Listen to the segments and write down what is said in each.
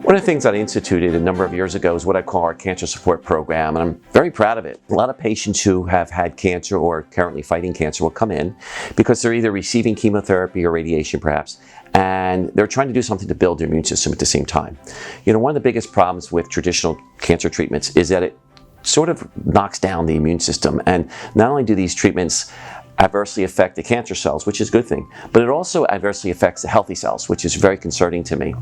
One of the things that I instituted a number of years ago is what I call our cancer support program, and I'm very proud of it. A lot of patients who have had cancer or currently fighting cancer will come in because they're either receiving chemotherapy or radiation perhaps, and they're trying to do something to build their immune system at the same time. You know, one of the biggest problems with traditional cancer treatments is that it sort of knocks down the immune system, and not only do these treatments adversely affect the cancer cells, which is a good thing, but it also adversely affects the healthy cells, which is very concerning to me.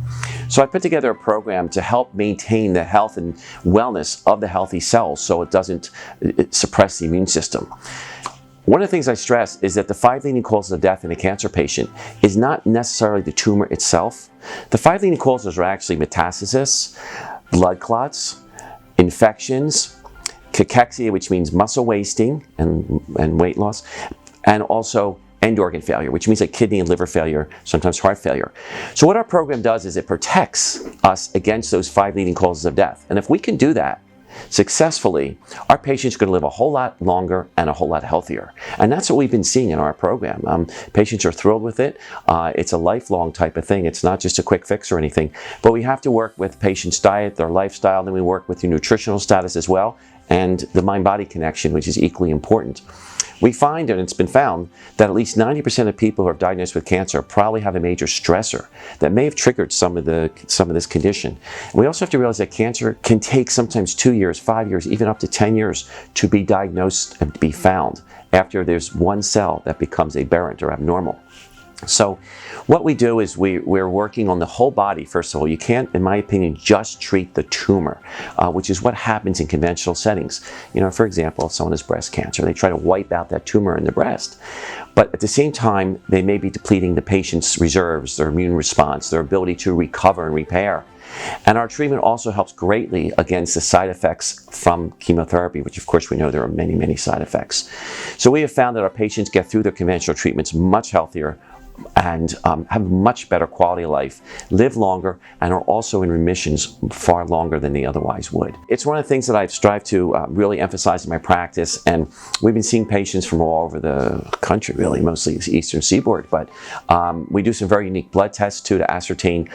So I put together a program to help maintain the health and wellness of the healthy cells so it doesn't suppress the immune system. One of the things I stress is that the 5 leading causes of death in a cancer patient is not necessarily the tumor itself. The 5 leading causes are actually metastasis, blood clots, infections, cachexia, which means muscle wasting and weight loss, and also end organ failure, which means like kidney and liver failure, sometimes heart failure. So what our program does is it protects us against those 5 leading causes of death. And if we can do that successfully, our patients are going to live a whole lot longer and a whole lot healthier. And that's what we've been seeing in our program. Patients are thrilled with it. It's a lifelong type of thing. It's not just a quick fix or anything, but we have to work with patients' diet, their lifestyle, then we work with your nutritional status as well, and the mind-body connection, which is equally important. We find, and it's been found, that at least 90% of people who are diagnosed with cancer probably have a major stressor that may have triggered some of this condition. And we also have to realize that cancer can take sometimes 2 years, 5 years, even up to 10 years to be diagnosed and be found after there's one cell that becomes aberrant or abnormal. So what we do is we're working on the whole body. First of all, you can't, in my opinion, just treat the tumor, which is what happens in conventional settings. You know, for example, if someone has breast cancer, they try to wipe out that tumor in the breast. But at the same time, they may be depleting the patient's reserves, their immune response, their ability to recover and repair. And our treatment also helps greatly against the side effects from chemotherapy, which of course we know there are many, many side effects. So we have found that our patients get through their conventional treatments much healthier, and have much better quality of life, live longer, and are also in remissions far longer than they otherwise would. It's one of the things that I've strived to really emphasize in my practice, and we've been seeing patients from all over the country, really, mostly the Eastern Seaboard, but we do some very unique blood tests too to ascertain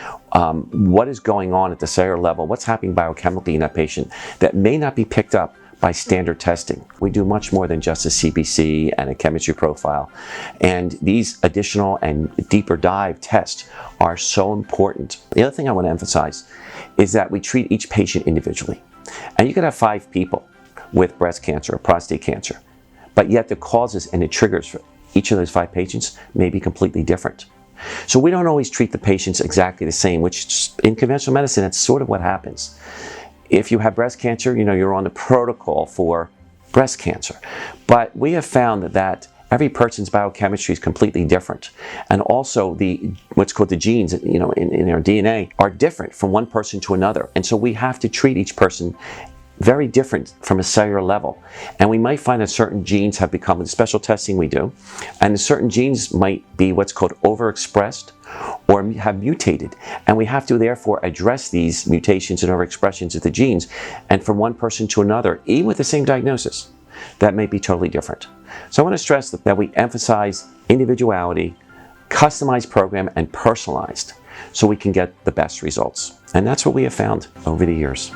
what is going on at the cellular level, what's happening biochemically in that patient that may not be picked up by standard testing. We do much more than just a CBC and a chemistry profile. And these additional and deeper dive tests are so important. The other thing I want to emphasize is that we treat each patient individually. And you could have 5 people with breast cancer or prostate cancer, but yet the causes and the triggers for each of those 5 patients may be completely different. So we don't always treat the patients exactly the same, which in conventional medicine, that's sort of what happens. If you have breast cancer, you know, you're on the protocol for breast cancer. But we have found that every person's biochemistry is completely different. And also what's called the genes, you know, in our DNA are different from one person to another. And so we have to treat each person very different from a cellular level. And we might find that certain genes have become, with the special testing we do, and certain genes might be what's called overexpressed or have mutated. And we have to therefore address these mutations and overexpressions of the genes. And from one person to another, even with the same diagnosis, that may be totally different. So I want to stress that we emphasize individuality, customized program, and personalized so we can get the best results. And that's what we have found over the years.